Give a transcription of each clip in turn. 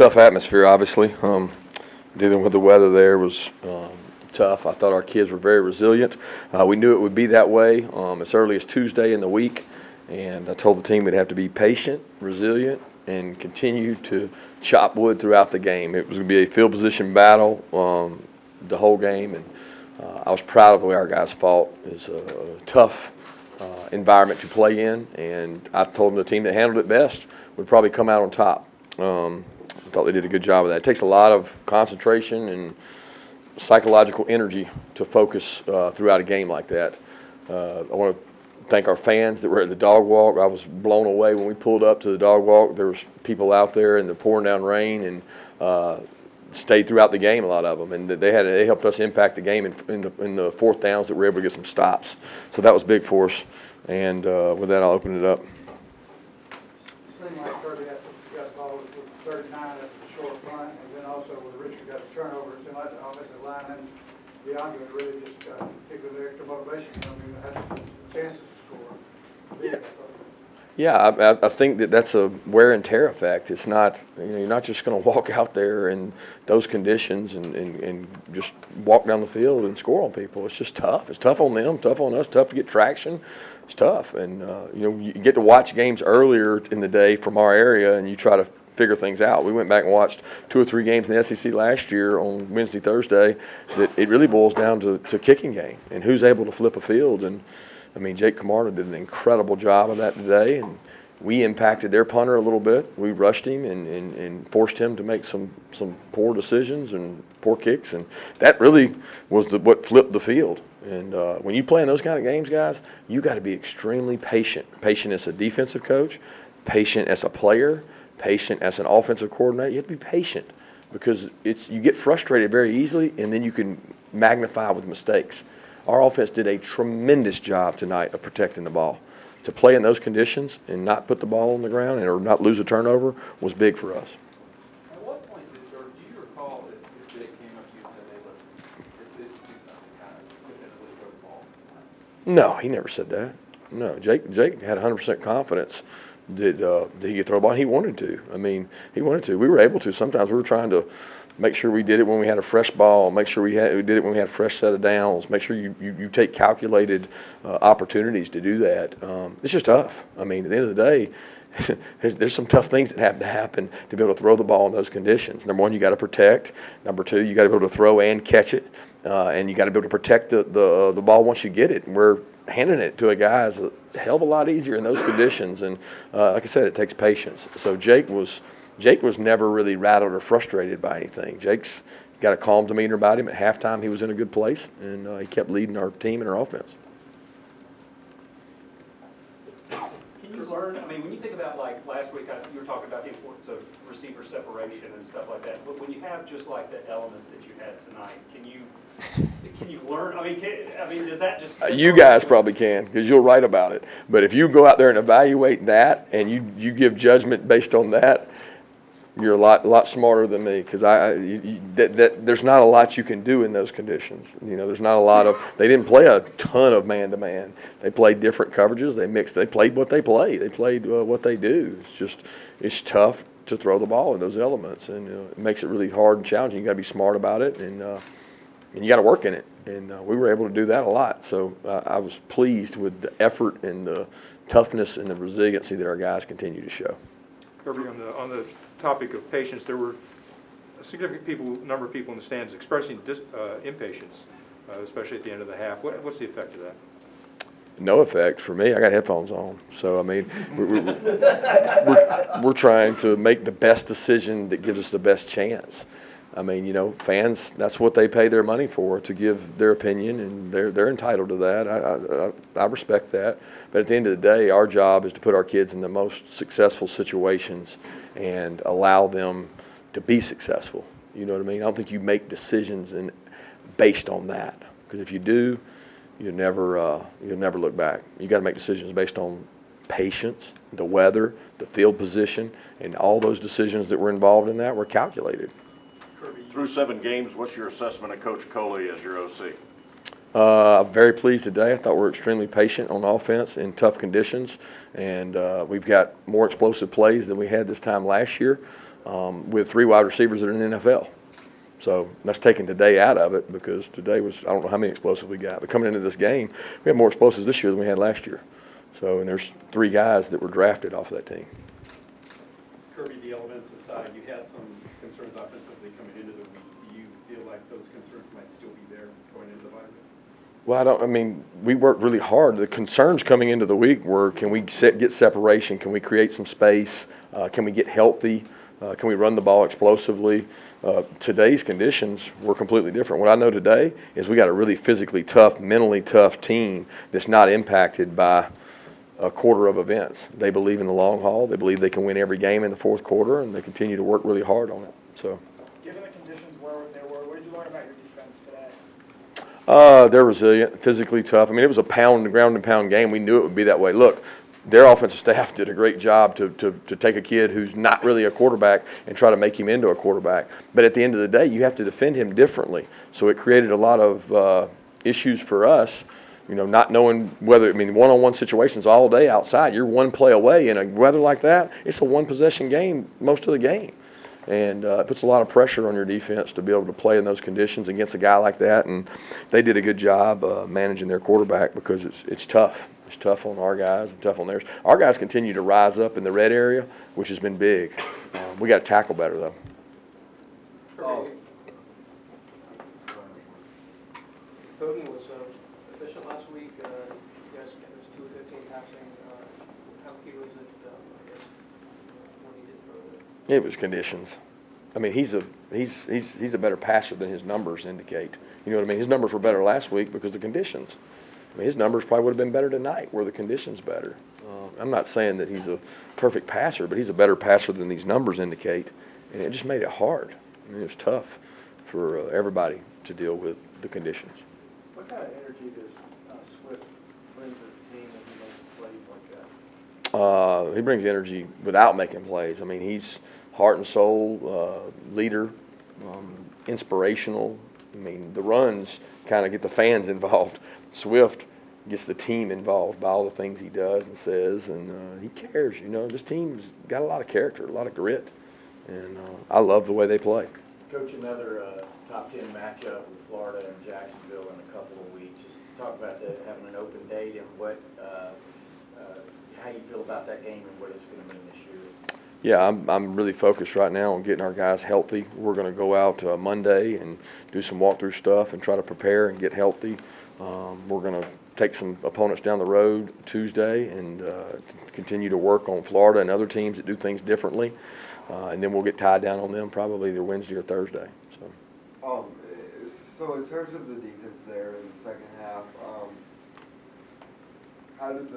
Tough atmosphere, obviously. Dealing with the weather there was tough. I thought our kids were very resilient. We knew it would be that way as early as Tuesday in the week, and I told the team we'd have to be patient, resilient, and continue to chop wood throughout the game. It was going to be a field position battle the whole game, and I was proud of the way our guys fought. It was a tough environment to play in, and I told them the team that handled it best would probably come out on top. I thought they did a good job of that. It takes a lot of concentration and psychological energy to focus throughout a game like that. I want to thank our fans that were at the dog walk. I was blown away when we pulled up to the dog walk. There was people out there in the pouring down rain and stayed throughout the game, a lot of them, and they helped us impact the game in the fourth downs that we were able to get some stops. So that was big for us. And with that, I'll open it up. Seemed like Kirby got the ball with 39 at the short front, and then also when Richard got the turnover, it seemed like the offensive line and beyond it really just picked up the extra motivation. I mean, had chances to score. Yeah. Yeah, I think that's a wear and tear effect. It's not, you're not just going to walk out there in those conditions and just walk down the field and score on people. It's just tough. It's tough on them, tough on us, tough to get traction. It's tough. And, you get to watch games earlier in the day from our area and you try to figure things out. We went back and watched 2 or 3 games in the SEC last year on Wednesday, Thursday, that it really boils down to kicking game and who's able to flip a field. And I mean, Jake Camarda did an incredible job of that today, and we impacted their punter a little bit. We rushed him and forced him to make some poor decisions and poor kicks, and that really was what flipped the field. And when you play in those kind of games, guys, you got to be extremely patient. Patient as a defensive coach, patient as a player, patient as an offensive coordinator. You have to be patient because you get frustrated very easily, and then you can magnify with mistakes. Our offense did a tremendous job tonight of protecting the ball. To play in those conditions and not put the ball on the ground or not lose a turnover was big for us. At what point do you recall if Jake came up to you and said, "Hey, listen, it's too tough to kind of definitively throw the ball"? No, he never said that. No, Jake had 100% confidence that he could throw the ball. And he wanted to. I mean, he wanted to. We were able to. Sometimes we were trying to make sure we did it when we had a fresh ball, make sure we did it when we had a fresh set of downs, make sure you take calculated opportunities to do that. It's just tough. I mean, at the end of the day, there's some tough things that have to happen to be able to throw the ball in those conditions. Number one, you got to protect. Number two, you got to be able to throw and catch it. And you got to be able to protect the ball once you get it. And we're handing it to a guy is a hell of a lot easier in those conditions. And like I said, it takes patience. So Jake was never really rattled or frustrated by anything. Jake's got a calm demeanor about him. At halftime, he was in a good place, and he kept leading our team and our offense. Can you learn, I mean, when you think about, like, last week, you were talking about the importance of receiver separation and stuff like that, but when you have just, like, the elements that you had tonight, can you learn? I mean, does that just... You guys probably can, because you'll write about it. But if you go out there and evaluate that, and you give judgment based on that, you're a lot smarter than me, because there's not a lot you can do in those conditions. There's not a lot of. They didn't play a ton of man-to-man. They played different coverages. They mixed. They played what they play. They played what they do. It's tough to throw the ball in those elements, and it makes it really hard and challenging. You got to be smart about it, and you got to work in it. And we were able to do that a lot. So I was pleased with the effort and the toughness and the resiliency that our guys continue to show. Kirby, on the topic of patience, there were a significant number of people in the stands expressing impatience, especially at the end of the half. What's the effect of that? No effect for me. I got headphones on, so I mean, we're trying to make the best decision that gives us the best chance. I mean, fans, that's what they pay their money for, to give their opinion, and they're entitled to that. I respect that. But at the end of the day, our job is to put our kids in the most successful situations and allow them to be successful. You know what I mean? I don't think you make decisions based on that, because if you do, you'll never look back. You got to make decisions based on patience, the weather, the field position, and all those decisions that were involved in that were calculated. Through 7 games, what's your assessment of Coach Coley as your OC? I'm very pleased today. I thought we were extremely patient on offense in tough conditions, and we've got more explosive plays than we had this time last year. with 3 wide receivers that are in the NFL. So that's taking today out of it because today was, I don't know how many explosives we got, but coming into this game, we have more explosives this year than we had last year. So, and there's 3 guys that were drafted off of that team. Kirby, the elements aside, you had some concerns offensively coming into the week. Do you feel like those concerns might still be there going into the bye week? Well, we worked really hard. The concerns coming into the week were, can we get separation? Can we create some space? Can we get healthy? Can we run the ball explosively? Today's conditions were completely different. What I know today is we got a really physically tough, mentally tough team that's not impacted by a quarter of events. They believe in the long haul. They believe they can win every game in the fourth quarter, and they continue to work really hard on it. So, given the conditions where they were, what did you learn about your defense today? they're resilient, physically tough. I mean, it was a ground and pound game. We knew it would be that way. Look, their offensive staff did a great job to take a kid who's not really a quarterback and try to make him into a quarterback. But at the end of the day, you have to defend him differently. So it created a lot of issues for us, not knowing whether, one-on-one situations all day outside. You're one play away in a weather like that. It's a one-possession game most of the game. And it puts a lot of pressure on your defense to be able to play in those conditions against a guy like that. And they did a good job managing their quarterback because it's tough. It's tough on our guys and tough on theirs. Our guys continue to rise up in the red area, which has been big. We got to tackle better, though. Bowden was efficient last week. You guys, it was 2 of 15 passing. How key was it, I guess, when he did throw it? It was conditions. He's a better passer than his numbers indicate. You know what I mean? His numbers were better last week because of the conditions. His numbers probably would have been better tonight were the conditions better. I'm not saying that he's a perfect passer, but he's a better passer than these numbers indicate. And it just made it hard. It was tough for everybody to deal with the conditions. What kind of energy does Swift bring to the team when he makes plays like that? He brings energy without making plays. He's heart and soul, leader, inspirational. The runs kind of get the fans involved. Swift gets the team involved by all the things he does and says, and he cares. This team's got a lot of character, a lot of grit, and I love the way they play. Coach, another top 10 matchup with Florida and Jacksonville in a couple of weeks. Just talk about having an open date and what, how you feel about that game and what it's going to mean this year. Yeah, I'm really focused right now on getting our guys healthy. We're going to go out Monday and do some walkthrough stuff and try to prepare and get healthy. We're going to take some opponents down the road Tuesday and continue to work on Florida and other teams that do things differently. And then we'll get tied down on them probably either Wednesday or Thursday. So in terms of the defense there in the second half, how did it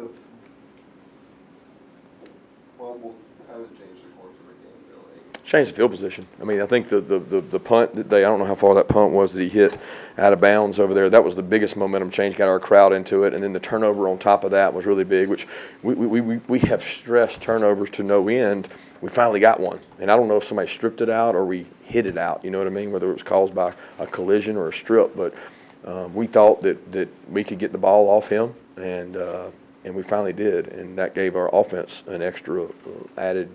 change the course of the game, really? Change the field position. I think the punt that I don't know how far that punt was that he hit out of bounds over there. That was the biggest momentum change, got our crowd into it. And then the turnover on top of that was really big, which we have stressed turnovers to no end. We finally got one. And I don't know if somebody stripped it out or we hit it out, you know what I mean, whether it was caused by a collision or a strip. But we thought that we could get the ball off him, and we finally did. And that gave our offense an extra added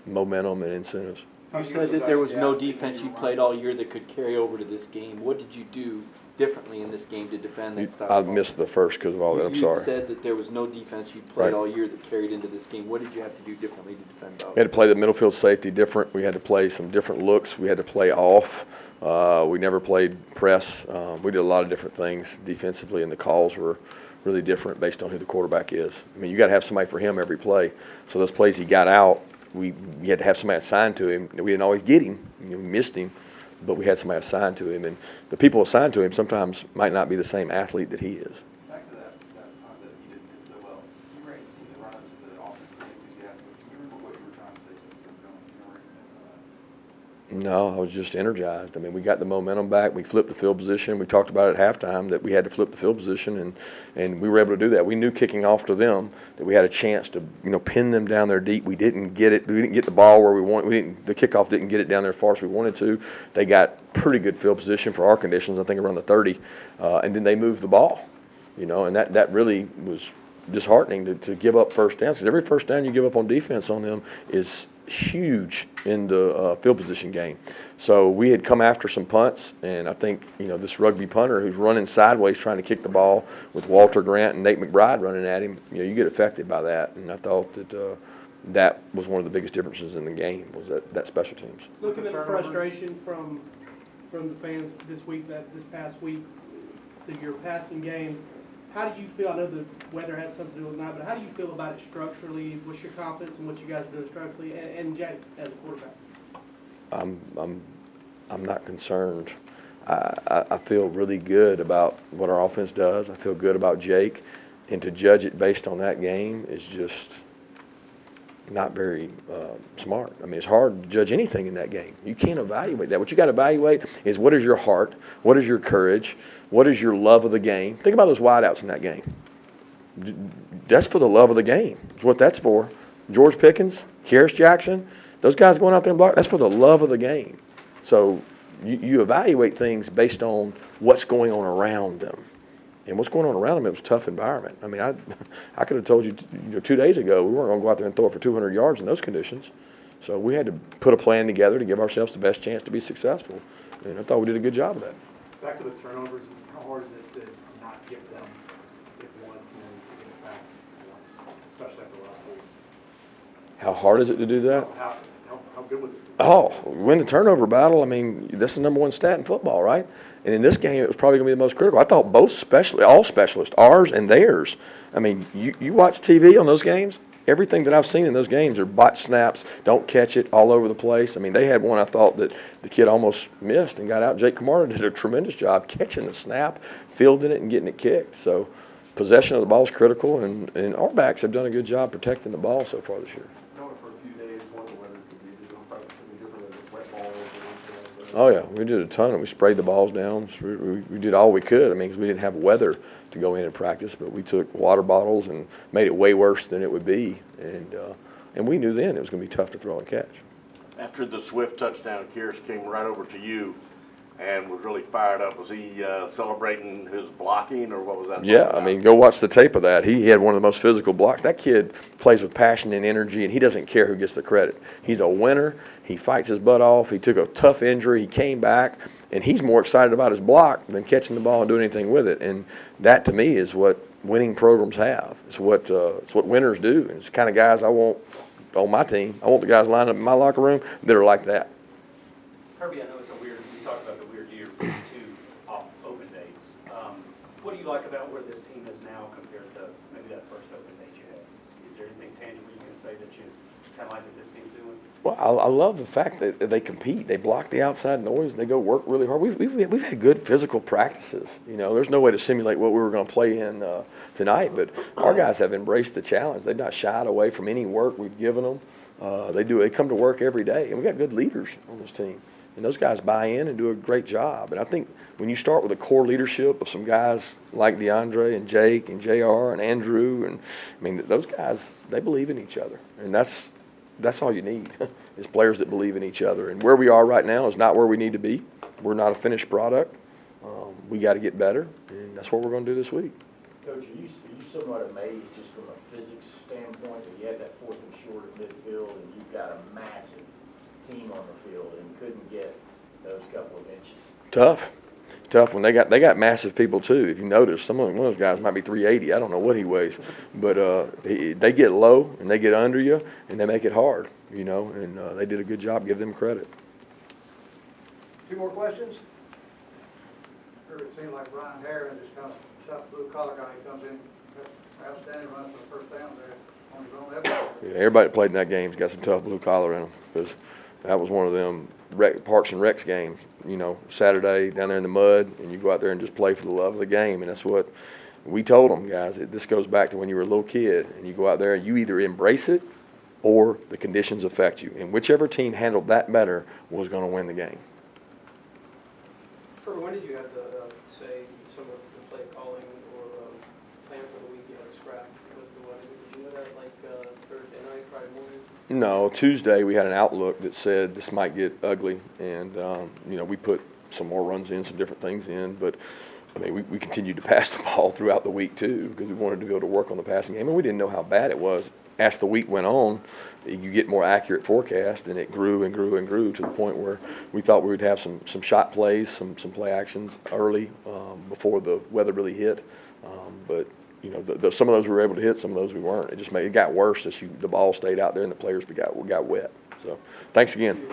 momentum and incentives. You said that there was no defense you played all year that could carry over to this game. What did you do differently in this game to defend that style? I missed the first because of all that. I'm sorry. You said that there was no defense you played all year that carried into this game. What did you have to do differently to defend Bowden? We had to play the middle field safety different. We had to play some different looks. We had to play off. We never played press. We did a lot of different things defensively, and the calls were really different based on who the quarterback is. You got to have somebody for him every play. So those plays he got out, we had to have somebody assigned to him. We didn't always get him. We missed him, but we had somebody assigned to him. And the people assigned to him sometimes might not be the same athlete that he is. Back to that punt that he didn't hit so well. You were seeing the runners of the offense pretty enthusiastic. Do you remember what you were trying to say to them going? You weren't No, I was just energized. We got the momentum back. We flipped the field position. We talked about it at halftime that we had to flip the field position, and we were able to do that. We knew kicking off to them that we had a chance to pin them down there deep. We didn't get it. We didn't get the ball where we wanted. The kickoff didn't get it down there as far as we wanted to. They got pretty good field position for our conditions. I think around the 30, and then they moved the ball. And that really was disheartening to give up first downs, because every first down you give up on defense on them is huge in the field position game. So we had come after some punts, and I think, this rugby punter who's running sideways trying to kick the ball with Walter Grant and Nate McBride running at him, you get affected by that. And I thought that that was one of the biggest differences in the game, was that special teams. Looking at the frustration from the fans this past week, your passing game, how do you feel? I know the weather had something to do with it, but how do you feel about it structurally? What's your confidence in what you guys are doing structurally? And Jay, as a quarterback. I'm not concerned. I feel really good about what our offense does. I feel good about Jake, and to judge it based on that game is just not very smart. I mean, it's hard to judge anything in that game. You can't evaluate that. What you got to evaluate is, what is your heart, what is your courage, what is your love of the game. Think about those wideouts in that game. That's for the love of the game. That's what that's for. George Pickens, Kearis Jackson, those guys going out there and block, that's for the love of the game. So you evaluate things based on what's going on around them. And what's going on around them, it was a tough environment. I mean, I could have told you, 2 days ago, we weren't going to go out there and throw it for 200 yards in those conditions. So we had to put a plan together to give ourselves the best chance to be successful. And I thought we did a good job of that. Back to the turnovers, how hard is it to not give them it once and then get it back once, especially after last week? How hard is it to do that? How good was it? Oh, win the turnover battle. I mean, that's the number one stat in football, right? And in this game, it was probably going to be the most critical. I thought all specialists, ours and theirs. I mean, you watch TV on those games, everything that I've seen in those games are bot snaps, don't catch it, all over the place. I mean, they had one I thought that the kid almost missed and got out. Jake Camarda did a tremendous job catching the snap, fielding it, and getting it kicked. So possession of the ball is critical, and our backs have done a good job protecting the ball so far this year. Oh, yeah, we did a ton of it. We sprayed the balls down. We did all we could. I mean, 'cause we didn't have weather to go in and practice, but we took water bottles and made it way worse than it would be. And we knew then it was going to be tough to throw and catch. After the Swift touchdown, Kearis came right over to you and was really fired up. Was he celebrating his blocking, or what was that? Yeah, I mean, go watch the tape of that. He had one of the most physical blocks. That kid plays with passion and energy, and he doesn't care who gets the credit. He's a winner. He fights his butt off. He took a tough injury. He came back, and he's more excited about his block than catching the ball and doing anything with it. And that, to me, is what winning programs have. It's what winners do. And it's the kind of guys I want on my team. I want the guys lined up in my locker room that are like that. Kirby, I know it's we talked about the weird year for 2 off open dates. What do you like about where this team is now compared to maybe that first open date you had? Is there anything tangible you can say that you kind of like what this team's doing? Well, I love the fact that they compete. They block the outside noise. They go work really hard. We've had good physical practices. There's no way to simulate what we were going to play in tonight, but our guys have embraced the challenge. They've not shied away from any work we've given them. They come to work every day, and we got good leaders on this team. And those guys buy in and do a great job. And I think when you start with a core leadership of some guys like DeAndre and Jake and JR and Andrew, and I mean, those guys, they believe in each other. And that's all you need is players that believe in each other. And where we are right now is not where we need to be. We're not a finished product. We got to get better, and that's what we're going to do this week. Coach, are you somewhat amazed just from a physics standpoint that you had that 4th and short at midfield and you've got a massive team on the field and couldn't get those couple of inches? Tough when they got massive people too. If you notice, one of those guys might be 380. I don't know what he weighs, but they get low and they get under you and they make it hard, And they did a good job. Give them credit. 2 more questions? It seemed like Ryan Harron just kind of tough blue collar guy. He comes in, outstanding run for the first down there on his own effort. Yeah, everybody that played in that game's got some tough blue collar in them, because that was one of them Parks and Recs games. Saturday down there in the mud, and you go out there and just play for the love of the game. And that's what we told them, guys. This goes back to when you were a little kid, and you go out there and you either embrace it or the conditions affect you. And whichever team handled that better was going to win the game. When did you have to say some of the play calling or plan for the week? You had a scrap with the wedding. Did you know that like Thursday night, Friday morning? No, Tuesday we had an outlook that said this might get ugly, and we put some more runs in, some different things in, but I mean, we continued to pass the ball throughout the week too, because we wanted to go to work on the passing game, and we didn't know how bad it was. As the week went on, you get more accurate forecast, and it grew and grew and grew to the point where we thought we would have some shot plays, some play actions early before the weather really hit. But you know, some of those we were able to hit, some of those we weren't. It got worse as the ball stayed out there and the players got wet. So, thanks again.